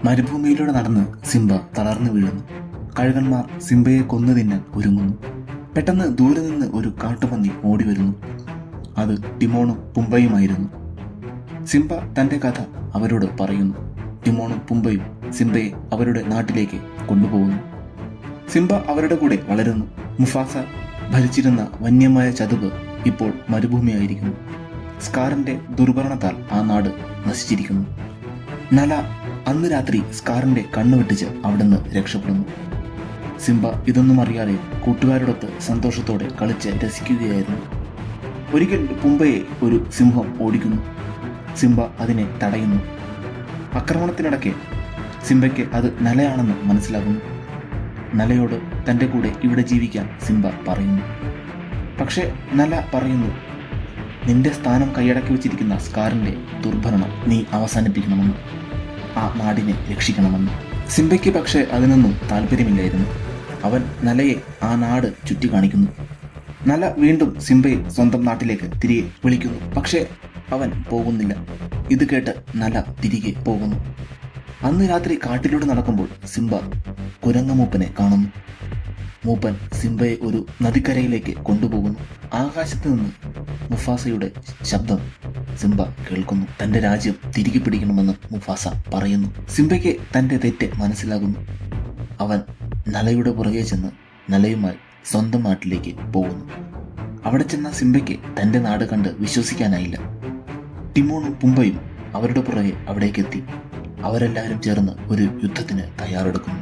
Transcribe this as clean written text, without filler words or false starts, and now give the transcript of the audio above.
മരുഭൂമിയിലൂടെ നടന്ന് സിംബ തളർന്നു വീഴുന്നു. കഴുകന്മാർ സിംബയെ കൊന്നു തിന്നാൻ ഒരുങ്ങുന്നു. പെട്ടെന്ന് ദൂരെ നിന്ന് ഒരു കാട്ടുപന്നി ഓടി വരുന്നു. അത് ടിമോണും പുംബയുമായിരുന്നു. സിംബ തന്റെ കഥ അവരോട് പറയുന്നു. ടിമോണും പുംബയും സിംബയെ അവരുടെ നാട്ടിലേക്ക് കൊണ്ടുപോകുന്നു. സിംബ അവരുടെ കൂടെ വളരുന്നു. മുഫാസ ഭരിച്ചിരുന്ന വന്യമായ ചതുപ്പ് ഇപ്പോൾ മരുഭൂമിയായിരിക്കുന്നു. സ്കാറിന്റെ ദുർഭരണത്താൽ ആ നാട് നശിച്ചിരിക്കുന്നു. നല അന്ന് രാത്രി സ്കാറിന്റെ കണ്ണു വെട്ടിച്ച് അവിടുന്ന് രക്ഷപ്പെടുന്നു. സിംബ ഇതൊന്നും അറിയാതെ കൂട്ടുകാരോടൊത്ത് സന്തോഷത്തോടെ കളിച്ച് രസിക്കുകയായിരുന്നു. ഒരിക്കൽ പുംബയെ ഒരു സിംഹം ഓടിക്കുന്നു. സിംബ അതിനെ തടയുന്നു. ആക്രമണത്തിനിടയ്ക്ക് സിംബയ്ക്ക് അത് നലയാണെന്ന് മനസ്സിലാകുന്നു. നലയോട് തൻ്റെ കൂടെ ഇവിടെ ജീവിക്കാൻ സിംബ പറയുന്നു. പക്ഷേ നല പറയുന്നു, നിന്റെ സ്ഥാനം കൈയടക്കി വെച്ചിരിക്കുന്ന സ്കാറിന്റെ ദുർഭരണം നീ അവസാനിപ്പിക്കണമെന്ന്, ആ നാടിനെ രക്ഷിക്കണമെന്ന്. സിംബയ്ക്ക് പക്ഷേ അതിനൊന്നും താല്പര്യമില്ലായിരുന്നു. അവൻ നലയെ ആ നാട് ചുറ്റിക്കാണിക്കുന്നു. നല വീണ്ടും സിംബയെ സ്വന്തം നാട്ടിലേക്ക് തിരികെ വിളിക്കുന്നു. പക്ഷേ അവൻ പോകുന്നില്ല. ഇത് കേട്ട് നല തിരികെ പോകുന്നു. അന്ന് രാത്രി കാട്ടിലൂടെ നടക്കുമ്പോൾ സിംബ കുരങ്ങമൂപ്പനെ കാണുന്നു. മൂപ്പൻ സിംബയെ ഒരു നദിക്കരയിലേക്ക് കൊണ്ടുപോകുന്നു. ആകാശത്ത് നിന്ന് മുഫാസയുടെ ശബ്ദം സിംബ കേൾക്കുന്നു. തന്റെ രാജ്യം തിരികെ പിടിക്കണമെന്ന് മുഫാസ പറയുന്നു. സിംബയ്ക്ക് തന്റെ തെറ്റ് മനസ്സിലാകുന്നു. അവൻ നലയുടെ പുറകെ ചെന്ന് നലയുമായി സ്വന്തം നാട്ടിലേക്ക് പോകുന്നു. അവിടെ ചെന്ന സിംബയ്ക്ക് തന്റെ നാട് കണ്ട് വിശ്വസിക്കാനായില്ല. ടിമോണും പുംബയും അവരുടെ പുറകെ അവിടേക്കെത്തി. അവരെല്ലാവരും ചേർന്ന് ഒരു യുദ്ധത്തിന് തയ്യാറെടുക്കുന്നു.